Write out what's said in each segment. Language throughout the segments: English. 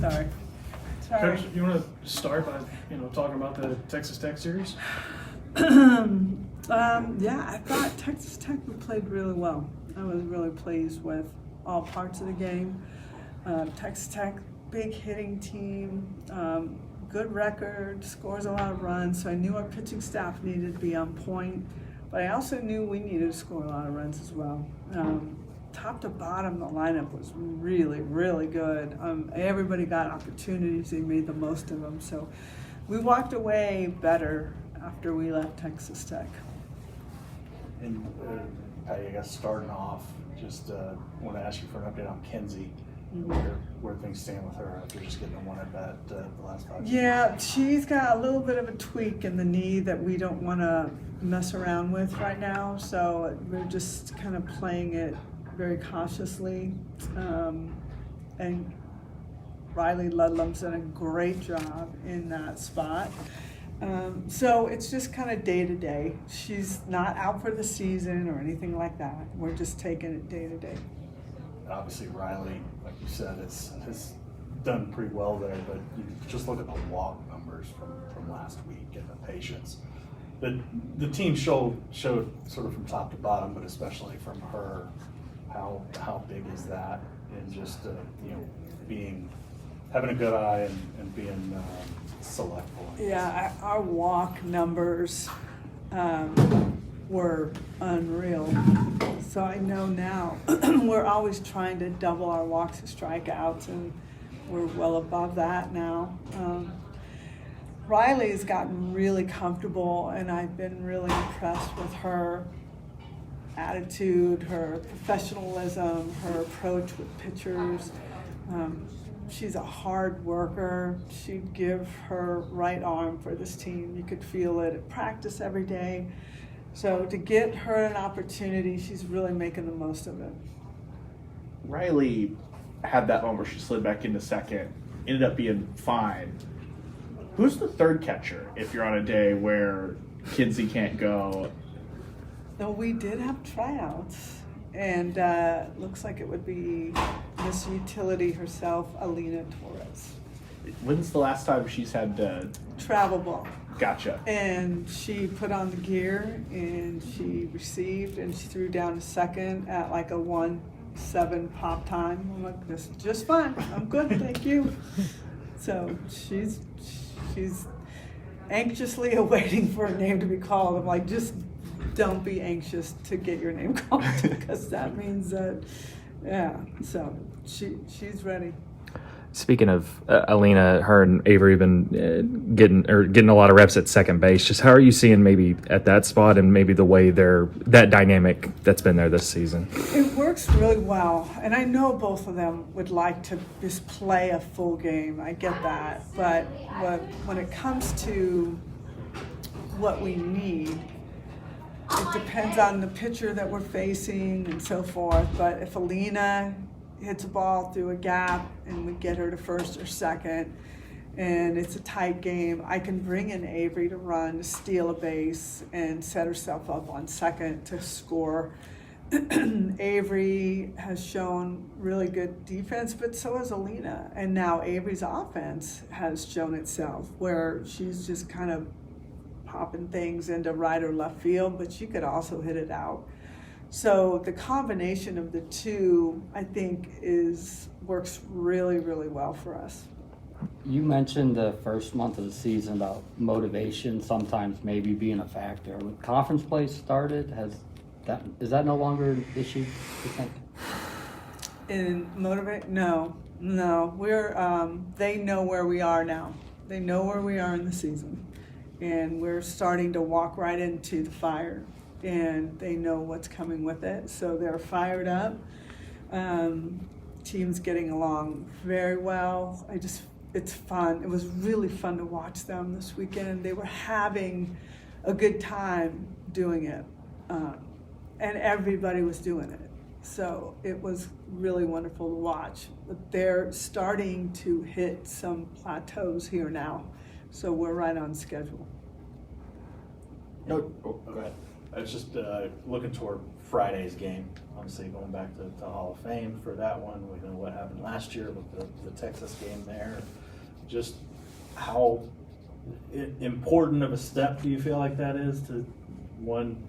Sorry. Coach, you want to start by talking about the Texas Tech series? Yeah, I thought Texas Tech played really well. I was really pleased with all parts of the game. Texas Tech, big hitting team, good record, scores a lot of runs, so I knew our pitching staff needed to be on point, but I also knew we needed to score a lot of runs as well. Top to bottom, the lineup was really, really good. Everybody got opportunities, they made the most of them, so we walked away better after we left Texas Tech. And I guess starting off, just want to ask you for an update on Kenzie, where things stand with her after just getting the one at bat the last 5 years. Yeah, she's got a little bit of a tweak in the knee that we don't want to mess around with right now, so we're just kind of playing it very cautiously. And Riley Ludlam's done a great job in that spot. So it's just kind of day to day. She's not out for the season or anything like that. We're just taking it day to day. Obviously, Riley, like you said, has done pretty well there, but you just look at the walk numbers from last week and the patience. The team showed sort of from top to bottom, but especially from her, how big is that, and just having a good eye and being selectable. Yeah, our walk numbers were unreal. So I know now we're always trying to double our walks to strikeouts, and we're well above that now. Riley's gotten really comfortable, and I've been really impressed with her attitude, her professionalism, her approach with pitchers. She's a hard worker. She'd give her right arm for this team. You could feel it at practice every day. So to get her an opportunity, she's really making the most of it. Riley had that one where she slid back into second, ended up being fine. Who's the third catcher if you're on a day where Kinsey can't go? No, we did have tryouts, and looks like it would be Miss Utility herself, Alina Torres. When's the last time she's had Travel ball. Gotcha. And she put on the gear, and she received, and she threw down to second at like a 1-7 pop time. I'm like, this is just fine. I'm good, thank you. So she's anxiously awaiting for a name to be called. I'm like, just don't be anxious to get your name called, because that means that, yeah. So she's ready. Speaking of Alina, her and Avery have been getting a lot of reps at second base. Just how are you seeing maybe at that spot and maybe the way that dynamic that's been there this season? It works really well, and I know both of them would like to just play a full game. I get that, but when it comes to what we need, it depends on the pitcher that we're facing and so forth. But if Alina hits a ball through a gap and we get her to first or second and it's a tight game, I can bring in Avery to run, to steal a base, and set herself up on second to score. Avery has shown really good defense, but so has Alina. And now Avery's offense has shown itself, where she's just kind of popping things into right or left field, but she could also hit it out. So the combination of the two, I think, works really, really well for us. You mentioned the first month of the season about motivation sometimes maybe being a factor. When conference play started, is that no longer an issue, you think? In motivate? No. We're they know where we are now. They know where we are in the season, and we're starting to walk right into the fire, and they know what's coming with it, so they're fired up. Team's getting along very well. It's fun. It was really fun to watch them this weekend. They were having a good time doing it, and everybody was doing it. So it was really wonderful to watch. But they're starting to hit some plateaus here now, so we're right on schedule. Go ahead. I was just looking toward Friday's game. Obviously, going back to Hall of Fame for that one. We know what happened last year with the Texas game there. Just how important of a step do you feel like that is to, one,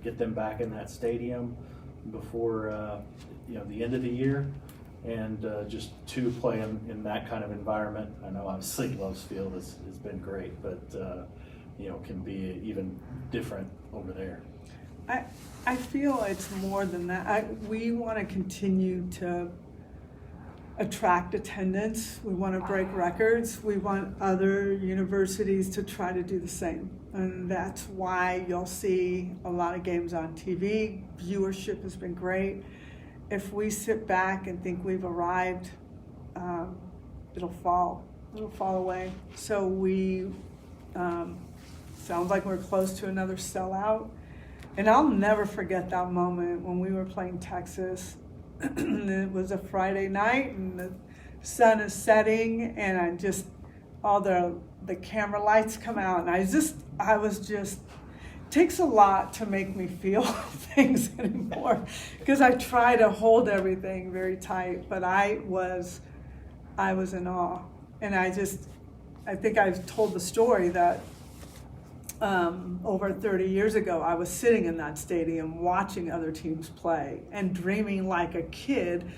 get them back in that stadium before the end of the year, and just two, play in that kind of environment. I know obviously Love's Field has been great, but can be even different over there. I feel it's more than that. We want to continue to attract attendance. We want to break records. We want other universities to try to do the same. And that's why you'll see a lot of games on TV. Viewership has been great. If we sit back and think we've arrived, it'll fall away. So we, sounds like we're close to another sellout. And I'll never forget that moment when we were playing Texas. It was a Friday night and the sun is setting, and I just, all the camera lights come out, and I was just, it takes a lot to make me feel things anymore, because I try to hold everything very tight, but I was in awe. And I think I've told the story that over 30 years ago, I was sitting in that stadium watching other teams play and dreaming like a kid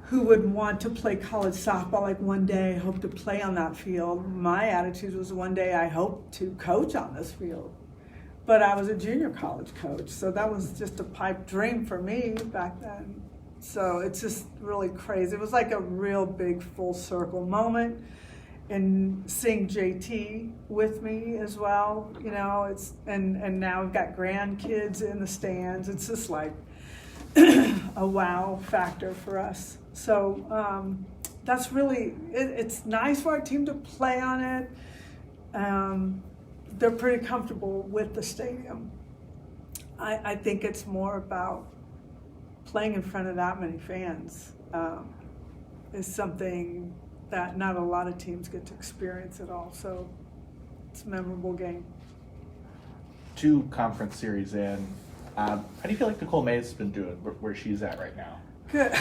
who would want to play college softball. Like, one day I hope to play on that field. My attitude was, one day I hope to coach on this field. But I was a junior college coach, so that was just a pipe dream for me back then. So it's just really crazy. It was like a real big full circle moment. And seeing JT with me as well, and now we've got grandkids in the stands. It's just like a wow factor for us. So that's really, it's nice for our team to play on it. They're pretty comfortable with the stadium. I think it's more about playing in front of that many fans is something that not a lot of teams get to experience at all. So it's a memorable game. 2 conference series in. How do you feel like Nicole May's been doing where she's at right now? Good.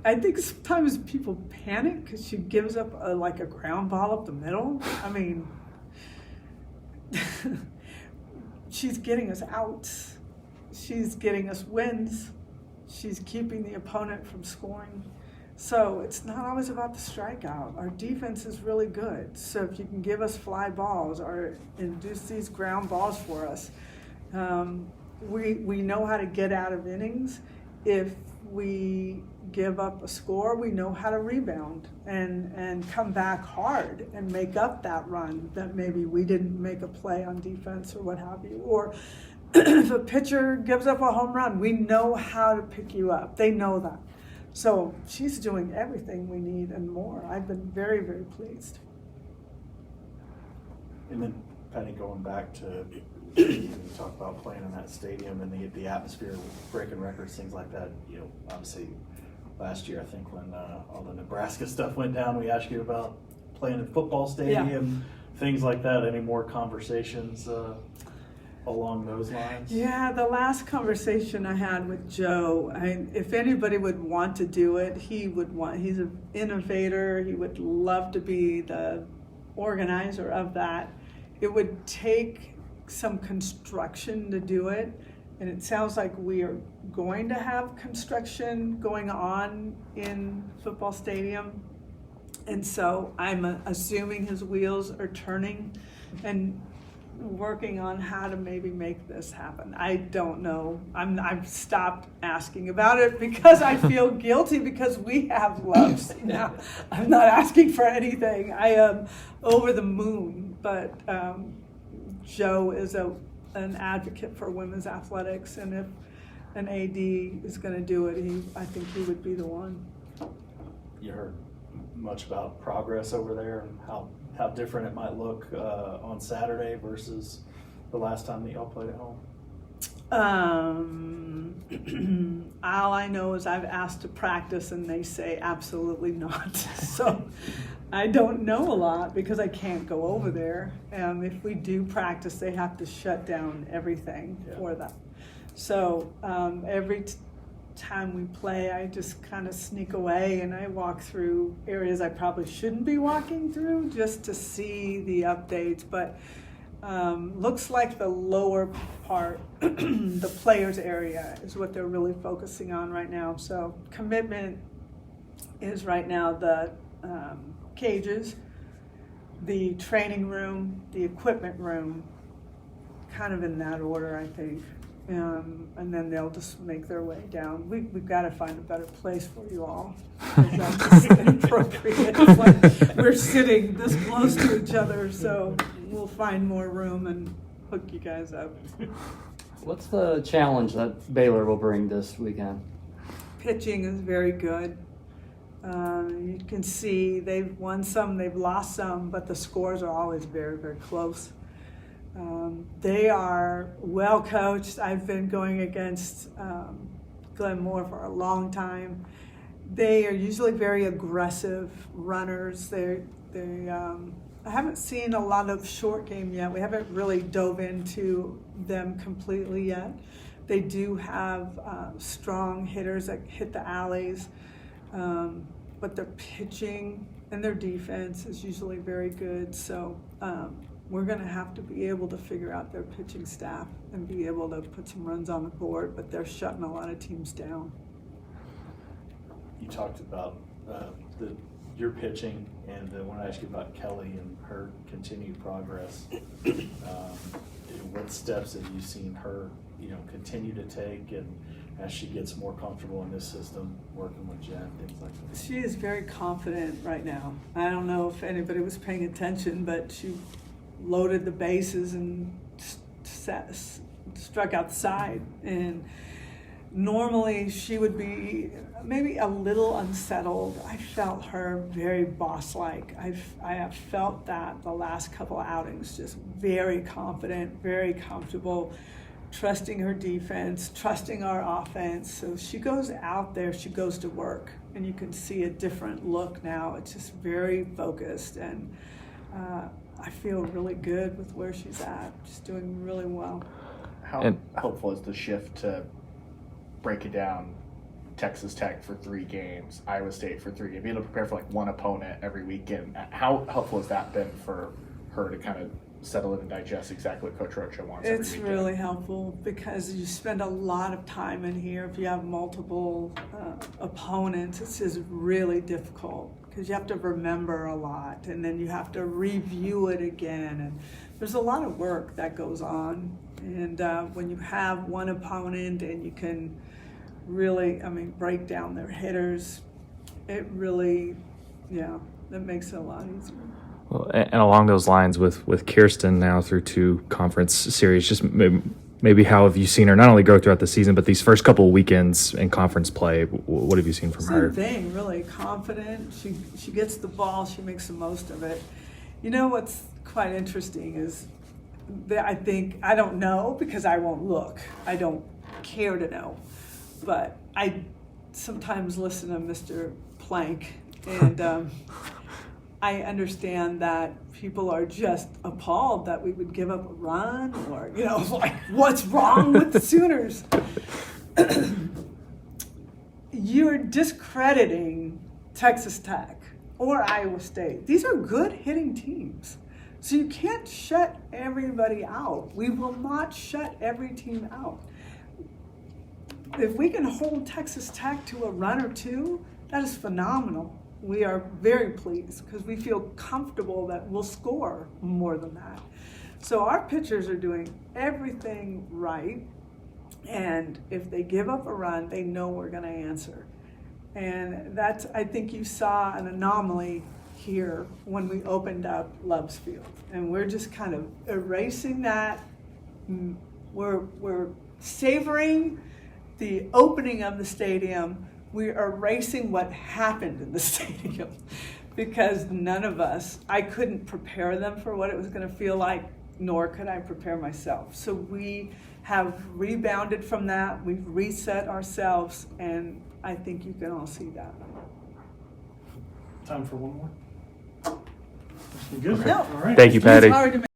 I think sometimes people panic because she gives up a ground ball up the middle. I mean, she's getting us outs. She's getting us wins. She's keeping the opponent from scoring. So it's not always about the strikeout. Our defense is really good. So if you can give us fly balls or induce these ground balls for us, we know how to get out of innings. If we give up a score, we know how to rebound and come back hard and make up that run that maybe we didn't make a play on defense or what have you. Or if a pitcher gives up a home run, we know how to pick you up. They know that. So she's doing everything we need and more. I've been very, very pleased. And then, Penny, going back to you talk about playing in that stadium and the atmosphere, breaking records, things like that. Obviously, last year I think when all the Nebraska stuff went down, we asked you about playing in football stadium, things like that. Any more conversations along those lines? Yeah, the last conversation I had with Joe, if anybody would want to do it, he's an innovator. He would love to be the organizer of that. It would take some construction to do it, and it sounds like we are going to have construction going on in football stadium, and so I'm assuming his wheels are turning and working on how to maybe make this happen. I don't know. I've stopped asking about it because I feel guilty because we have loves now. I'm not asking for anything. I am over the moon, but Joe is an advocate for women's athletics, and if an AD is going to do it, I think he would be the one. You heard much about progress over there and how different it might look on Saturday versus the last time that y'all played at home? All I know is I've asked to practice and they say absolutely not. So I don't know a lot because I can't go over there. If we do practice, they have to shut down everything for that. So every time we play, I just kind of sneak away and I walk through areas I probably shouldn't be walking through just to see the updates. But looks like the lower part, the players area, is what they're really focusing on right now. So commitment is right now the cages, the training room, the equipment room, kind of in that order, I think. And then they'll just make their way down. We've got to find a better place for you all. That's just inappropriate. It's like we're sitting this close to each other, so we'll find more room and hook you guys up. What's the challenge that Baylor will bring this weekend? Pitching is very good. You can see they've won some, they've lost some, but the scores are always very, very close. They are well coached. I've been going against Glenn Moore for a long time. They are usually very aggressive runners. I haven't seen a lot of short game yet. We haven't really dove into them completely yet. They do have strong hitters that hit the alleys, but their pitching and their defense is usually very good. So we're going to have to be able to figure out their pitching staff and be able to put some runs on the board, but they're shutting a lot of teams down. You talked about your pitching, and I want to ask you about Kelly and her continued progress. What steps have you seen her, continue to take, and as she gets more comfortable in this system, working with Jen, things like that? She is very confident right now. I don't know if anybody was paying attention, but she loaded the bases and struck outside. And normally she would be maybe a little unsettled. I felt her very boss-like. I have felt that the last couple of outings, just very confident, very comfortable, trusting her defense, trusting our offense. So she goes out there, she goes to work, and you can see a different look now. It's just very focused, and I feel really good with where she's at. She's doing really well. How helpful is the shift to break it down? Texas Tech for 3 games, Iowa State for 3 games, being able to prepare for like one opponent every weekend. How helpful has that been for her to kind of settle in and digest exactly what Coach Rocha wants every It's weekend? really helpful because you spend a lot of time in here. If you have multiple opponents, it's just really difficult because you have to remember a lot, and then you have to review it again, and there's a lot of work that goes on. And when you have one opponent and you can really, break down their hitters, it really, that makes it a lot easier. Well, and along those lines, with Kirsten now through 2 conference series, just maybe how have you seen her not only grow throughout the season, but these first couple of weekends in conference play? What have you seen from her? Same thing, really confident. She gets the ball, she makes the most of it. You know what's quite interesting is that I don't know because I won't look. I don't care to know. But I sometimes listen to Mr. Plank, and I understand that people are just appalled that we would give up a run, or, like, what's wrong with the Sooners? You're discrediting Texas Tech or Iowa State. These are good hitting teams. So you can't shut everybody out. We will not shut every team out. If we can hold Texas Tech to a run or 2, that is phenomenal. We are very pleased because we feel comfortable that we'll score more than that. So our pitchers are doing everything right, and if they give up a run, they know we're going to answer. And that's, I think you saw an anomaly here when we opened up Love's Field, and we're just kind of erasing that. We're savoring the opening of the stadium. We're erasing what happened in the stadium because none of us, I couldn't prepare them for what it was going to feel like, nor could I prepare myself. So we have rebounded from that. We've reset ourselves, and I think you can all see that. Time for one more? You good? No. All right. Thank you, Patty. It's hard to